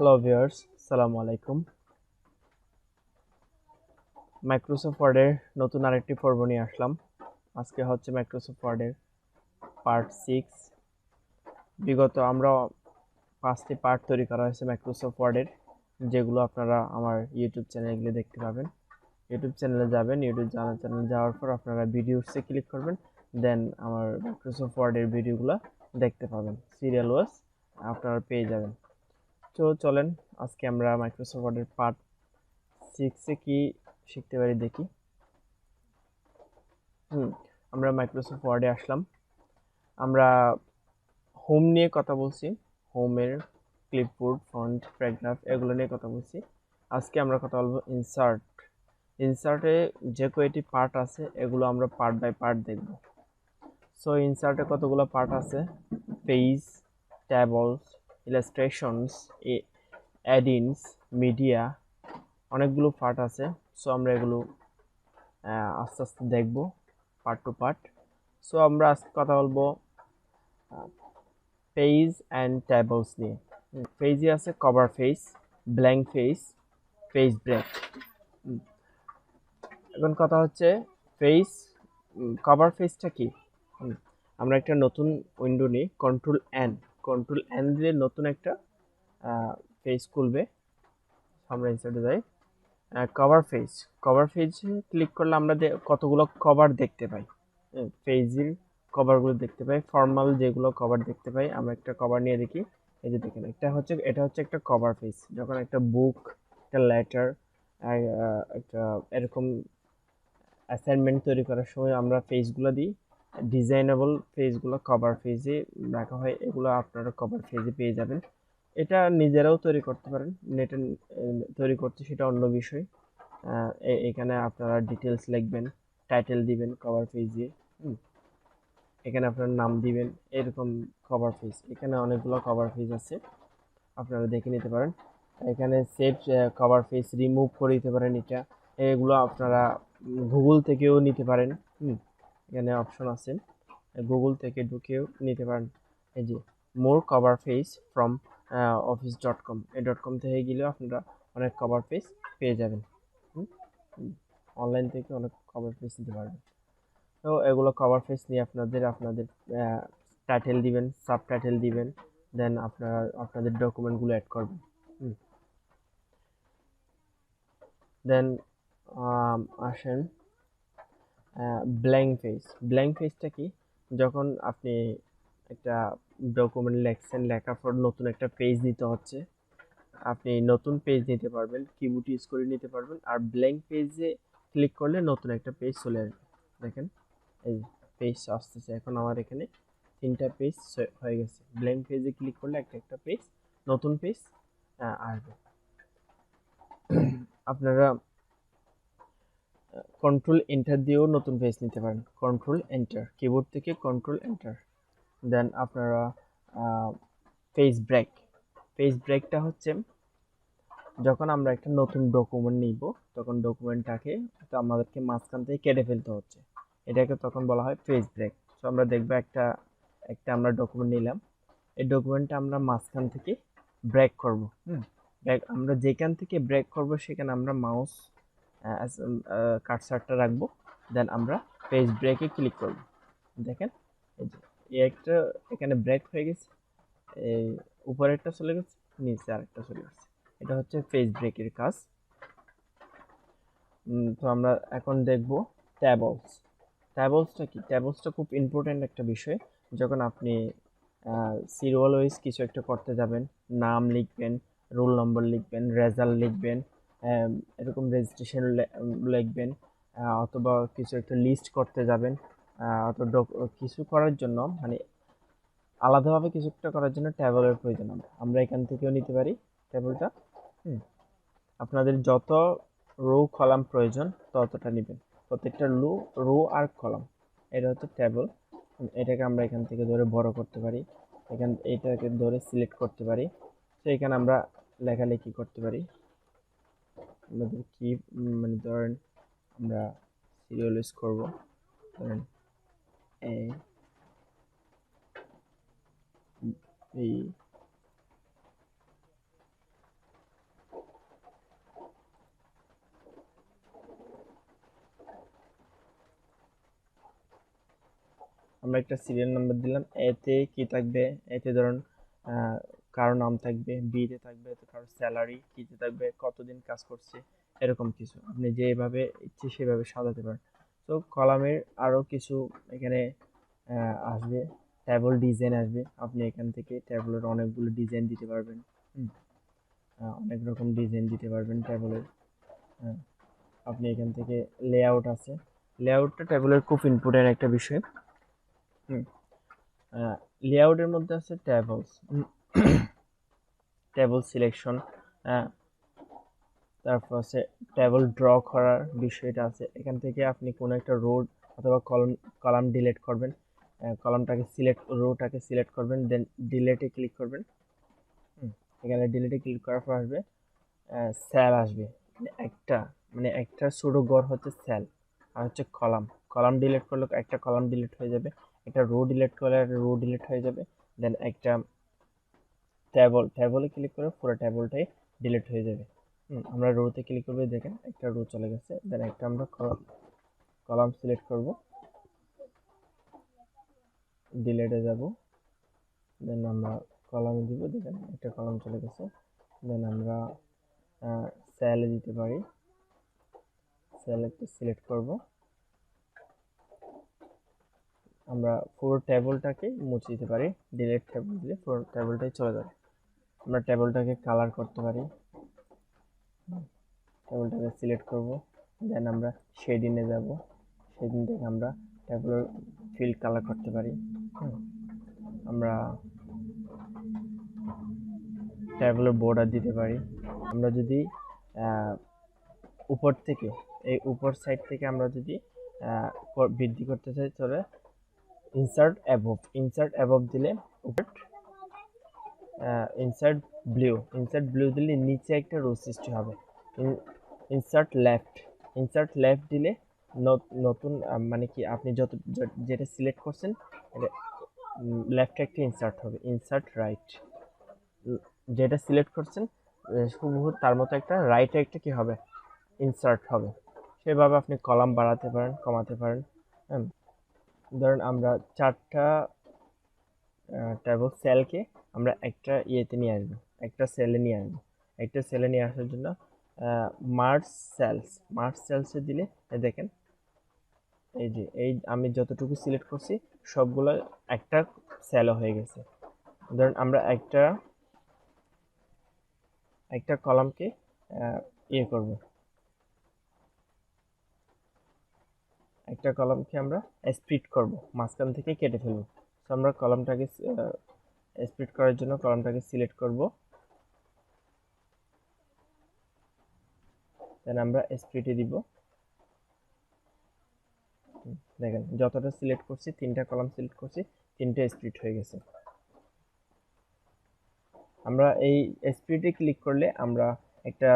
Hello viewers, আসসালামু আলাইকুম। Microsoft ওয়ার্ডের নতুন আরেকটি পর্ব নিয়ে আসলাম। আজকে হচ্ছে মাইক্রোসফট ওয়ার্ডের পার্ট 6। বিগত আমরা 5টি পার্ট তৈরি করা হয়েছে মাইক্রোসফট ওয়ার্ডের, যেগুলো আপনারা আমার ইউটিউব চ্যানেলে গিয়ে দেখতে পাবেন। ইউটিউব চ্যানেলে যাবেন, ইউটিউব চ্যানেলে যাওয়ার পর আপনারা ভিডিওসে ক্লিক করবেন, দেন আমার মাইক্রোসফট ওয়ার্ডের ভিডিওগুলো দেখতে পাবেন। সিরিয়াল ওয়াইজ আপনারা পেয়ে যাবেন। তো চলেন আজকে আমরা মাইক্রোসফট ওয়ার্ডের পার্ট 6-এ কি শিখতে পারি দেখি। আমরা মাইক্রোসফট ওয়ার্ডে আসলাম। আমরা হোম নিয়ে কথা বলছি, হোমের ক্লিপবোর্ড, ফন্ট, প্যারাগ্রাফ এগুলো নিয়ে কথা বলছি। আজকে আমরা কথা বলবো ইনসার্ট। ইনসার্টে যে কয়টি পার্ট আছে এগুলো আমরা পার্ট বাই পার্ট দেখব। সো ইনসার্টে কতগুলো পার্ট আছে: পেজ, ট্যাবলস, ইলাস্ট্রেশনস, অ্যাডিনস, মিডিয়া, অনেকগুলো পার্ট আছে। সো আমরা এগুলো আস্তে আস্তে দেখব পার্ট টু পার্ট। সো আমরা আজকে কথা বলবো পেজ অ্যান্ড ট্যাবলস নিয়ে। পেজে আছে cover page, blank page, page break. এখন কথা হচ্ছে পেজ কভার পেজটা কি। আমরা একটা নতুন উইন্ডো নিই, কন্ট্রোল এন দিলে নতুন একটা পেজ খুলবে। আমরা ইনসার্টে যাই, কভার পেজ ক্লিক করলে আমরা কতগুলো কভার দেখতে পাই। পেজের কভারগুলো দেখতে পাই, ফর্মাল যেগুলো কভার দেখতে পাই। আমরা একটা কভার নিয়ে দেখি। এই যে দেখেন, এটা হচ্ছে একটা কভার পেজ। যখন একটা বুক, একটা লেটার, একটা এরকম অ্যাসাইনমেন্ট তৈরি করার সময় আমরা পেজগুলো দিই, ডিজাইনেবল পেজগুলো কভার পেজে রাখা হয়। এগুলো আপনারা কভার পেজে পেয়ে যাবেন। এটা নিজেরাও তৈরি করতে পারেন, নেটে তৈরি করতে সেটা অন্য বিষয়। এখানে আপনারা ডিটেলস লিখবেন, টাইটেল দিবেন কভার পেজে, এখানে আপনার নাম দিবেন, এরকম কভার পেজ। এখানে অনেকগুলো কভার পেজ আছে, আপনারা দেখে নিতে পারেন। এখানে সেভ কভার পেজ রিমুভ করে দিতে পারেন। এগুলো আপনারা গুগল থেকেও নিতে পারেন। এখানে অপশন আছে, গুগল থেকে ঢুকেও নিতে পারেন। এই যে মোর কভার পেজ ফ্রম office.com, এই .com থেকে গেলেও আপনারা অনেক কভার পেজ পেয়ে যাবেন। অনলাইন থেকে অনেক কভার পেজ নিতে পারবেন। তো এগুলো কভার পেজ নিয়ে আপনাদের টাইটেল দিবেন, সাব টাইটেল দিবেন, দেন আপনারা আপনাদের ডকুমেন্টগুলো অ্যাড করবেন। দেন আসেন ব্ল্যাঙ্ক পেজটা কি। যখন আপনি একটা ডকুমেন্ট লেখছেন, লেখার পর নতুন একটা পেজ নিতে হচ্ছে, আপনি নতুন পেজ নিতে পারবেন, কিবোর্ড ইউজ করে নিতে পারবেন। আর ব্ল্যাঙ্ক পেজে ক্লিক করলে নতুন একটা পেজ চলে আসবে। দেখেন এই পেজ আসতেছে। এখন আমার এখানে 3টা পেজ হয়ে গেছে। ব্ল্যাঙ্ক পেজে ক্লিক করলে একটা পেজ, নতুন পেজ আসবে। আপনারা কন্ট্রোল এন্টার দিয়েও নতুন পেজ নিতে পারেন। কন্ট্রোল এন্টার, কিবোর্ড থেকে কন্ট্রোল এন্টার। দেন আপনারা পেজ ব্রেকটা হচ্ছে যখন আমরা একটা নতুন ডকুমেন্ট নিব, তখন ডকুমেন্টটাকে তো আমাদেরকে মাঝখান থেকে কেটে ফেলতে হচ্ছে, এটাকে তখন বলা হয় পেজ ব্রেক। তো আমরা দেখবো একটা আমরা ডকুমেন্ট নিলাম, এই ডকুমেন্টটা আমরা মাঝখান থেকে ব্রেক করব। আমরা যেখান থেকে ব্রেক করব সেখানে আমরা মাউস কার্সারটা রাখবো, দেন আমরা পেজ ব্রেকে ক্লিক করব। দেখেন এই যে একটা এখানে ব্রেক হয়ে গেছে, এই উপরে একটা চলে গেছে, নিচে আরেকটা চলে গেছে। এটা হচ্ছে পেজ ব্রেকের কাজ। তো আমরা এখন দেখব ট্যাবলসটা কি। ট্যাবলসটা খুব ইম্পর্টেন্ট একটা বিষয়। যখন আপনি সিরিয়াল ওয়াইজ কিছু একটা করতে যাবেন, নাম লিখবেন, রোল নম্বর লিখবেন, রেজাল্ট লিখবেন, এরকম রেজিস্ট্রেশন লিখবেন, অথবা কিছু একটা লিস্ট করতে যাবেন, অথবা কিছু করার জন্য, মানে আলাদাভাবে কিছু একটা করার জন্য ট্যাবলের প্রয়োজন হবে। আমরা এখান থেকেও নিতে পারি ট্যাবলটা। আপনাদের যত রো কলাম প্রয়োজন ততটা নেবেন, প্রত্যেকটা রো আর কলাম। এটা হচ্ছে ট্যাবল। এটাকে আমরা এখান থেকে ধরে বড় করতে পারি, এটাকে ধরে সিলেক্ট করতে পারি। তো এখানে আমরা লেখালেখি করতে পারি। আমাদের কি মানে ধরেন আমরা সিরিয়াল ইউজ করবো, ধরেন এ বি আমরা একটা সিরিয়াল নাম্বার দিলাম, এতে কি থাকবে, এতে ধরুন কারো নাম থাকবে, বিতে থাকবে তো কারো স্যালারি, কিতে থাকবে কতদিন কাজ করছে, এরকম কিছু আপনি যেভাবে ইচ্ছে সেভাবে সাজাতে পারেন। তো কলামের আরও কিছু এখানে আসবে, ট্যাবল ডিজাইন আসবে, আপনি এখান থেকে ট্যাবলের অনেকগুলো ডিজাইন দিতে পারবেন। অনেক রকম ডিজাইন দিতে পারবেন ট্যাবলের। আপনি এখান থেকে লেআউট আছে, লেআউটটা ট্যাবলের খুব ইম্পর্টেন্ট একটা বিষয়। লেআউটের মধ্যে আছে ট্যাবলস, টেবল সিলেকশন, তারপর আছে টেবল ড্র করার বিষয়টা আছে। এখান থেকে আপনি কোনো একটা রোড অথবা কলাম ডিলিট করবেন, কলামটাকে রোটাকে সিলেক্ট করবেন, দেন ডিলেটে ক্লিক করবেন। এখানে ডিলেটে ক্লিক করার পর আসবে সেল আসবে, একটা ছোট ঘর হচ্ছে সেল, আর হচ্ছে কলাম। কলাম ডিলিট করলে একটা কলাম ডিলিট হয়ে যাবে, একটা রো ডিলিট করলে একটা রো ডিলিট হয়ে যাবে, দেন একটা ট্যাবলে ক্লিক করে পুরো ট্যাবলটাই ডিলিট হয়ে যাবে। আমরা রোতে ক্লিক করবে, দেখেন একটা রো চলে গেছে। দেন একটা আমরা কলাম সিলেক্ট করব, ডিলিটে যাব, দেন আমরা কলামে দিব, দেখেন একটা কলাম চলে গেছে। দেন আমরা সেলে দিতে পারি, সেল একটা সিলেক্ট করব, আমরা পুরো ট্যাবলটাকে মুছে দিতে পারি, ডিলিট ট্যাবল দিলে পুরো ট্যাবলটাই চলে যাবে। আমরা ট্যাবলটাকে কালার করতে পারি, ট্যাবলটাকে সিলেক্ট করব, দেন আমরা শেডিংয়ে যাব, শেডিং থেকে আমরা ট্যাবলের ফিল্ড কালার করতে পারি। আমরা ট্যাবলের বর্ডার দিতে পারি। আমরা যদি উপর থেকে, এই উপর সাইড থেকে আমরা যদি বৃদ্ধি করতে চাই তাহলে ইনসার্ট অ্যাবভ দিলে উপর, ইনসার্ট ব্লু দিলে নিচে একটা রো সৃষ্টি হবে। ইনসার্ট লেফট দিলে নতুন মানে কি আপনি যেটা সিলেক্ট করছেন লেফটে একটা ইনসার্ট হবে। ইনসার্ট রাইট, যেটা সিলেক্ট করছেন হুবহু তার মতো একটা রাইটে একটা কি হবে, ইনসার্ট হবে। সেভাবে আপনি কলাম বাড়াতে পারেন, কমাতে পারেন। ধরেন আমরা 4টা ট্যাবল সেলকে আমরা একটা ইয়েতে নিয়ে আসবো, একটা সেলে নিয়ে আসবো। একটা সেলে নিয়ে আসার জন্য মার্জ সেলসে দিলে দেখেন এই আমি যতটুকু সিলেক্ট করছি সবগুলো একটা সেলও হয়ে গেছে। ধরুন আমরা একটা কলামকে ইয়ে করব, একটা কলামকে আমরা স্প্লিট করব, মাঝখান থেকে কেটে ফেলব। তো আমরা কলামটাকে স্প্লিট করার জন্য কলামটাকে সিলেক্ট করব, দেন আমরা স্প্লিটে দিব। দেখেন যতটা সিলেক্ট করছি, 3টা কলাম সিলেক্ট করছি, 3টে স্প্লিট হয়ে গেছে। আমরা এই স্প্লিটে ক্লিক করলে আমরা একটা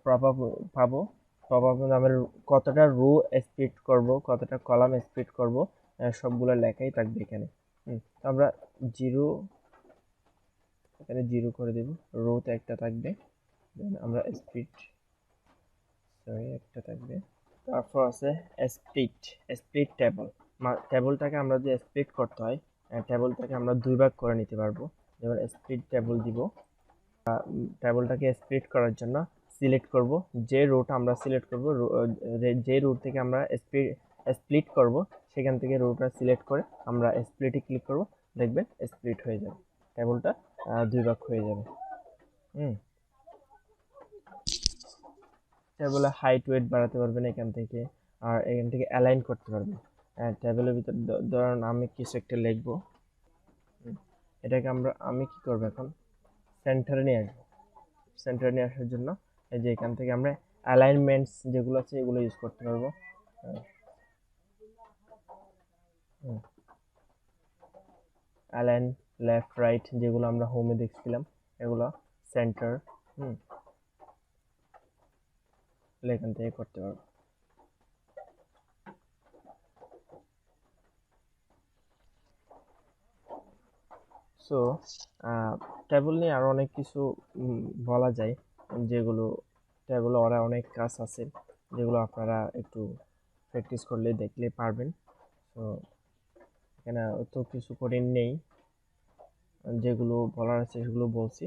পপআপ পাবো। পপআপে আমরা কতটা রো স্প্লিট করব, কতটা কলাম স্প্লিট করব সবগুলো লেখাই থাকবে এখানে। তো আমরা এখানে 0 করে দেব, রোতে একটা থাকবে, দেন আমরা একটা থাকবে। তারপর আছে স্প্লিট টেবলটাকে আমরা যদি স্প্লিট করতে হয়, টেবলটাকে আমরা 2 ভাগ করে নিতে পারবো। যেমন স্প্লিট টেবল দিব, টেবলটাকে স্প্লিট করার জন্য সিলেক্ট করব, যে রোটা আমরা সিলেক্ট করব, যে রোড থেকে আমরা স্প্লিট করব সেখান থেকে রোটা সিলেক্ট করে আমরা স্প্লিটে ক্লিক করব, দেখবেন স্প্লিট হয়ে যাবে, টেবলটা 2 ভাগ হয়ে যাবে। টেবলে হাইট ওয়েট বাড়াতে পারবেন এখান থেকে, আর এখান থেকে অ্যালাইন করতে পারবেন। টেবিলের ভিতর ধরুন আমি কিছু একটা লিখবো, এটাকে আমি কি করবো এখন সেন্টারে নিয়ে আসবো। সেন্টারে নিয়ে আসার জন্য এই যে এখান থেকে আমরা অ্যালাইনমেন্টস যেগুলো আছে এগুলো ইউজ করতে পারবো। অ্যালাইন লেফট রাইট যেগুলো আমরা হোমে দেখছিলাম এগুলো সেন্টার, এখান থেকে করতে পারবো। সো টেবল নিয়ে আরো অনেক কিছু বলা যায়, যেগুলো টেবল ওরা অনেক কাজ আছে যেগুলো আপনারা একটু প্র্যাকটিস করলে দেখলে পারবেন। তো এখানে তো কিছু কঠিন নেই, যেগুলো বলার আছে সেগুলো বলছি।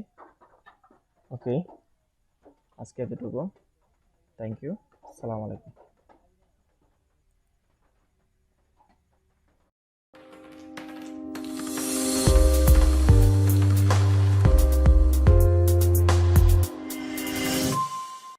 ওকে, আজকে এতটুকু। Thank you. আসসালামু আলাইকুম।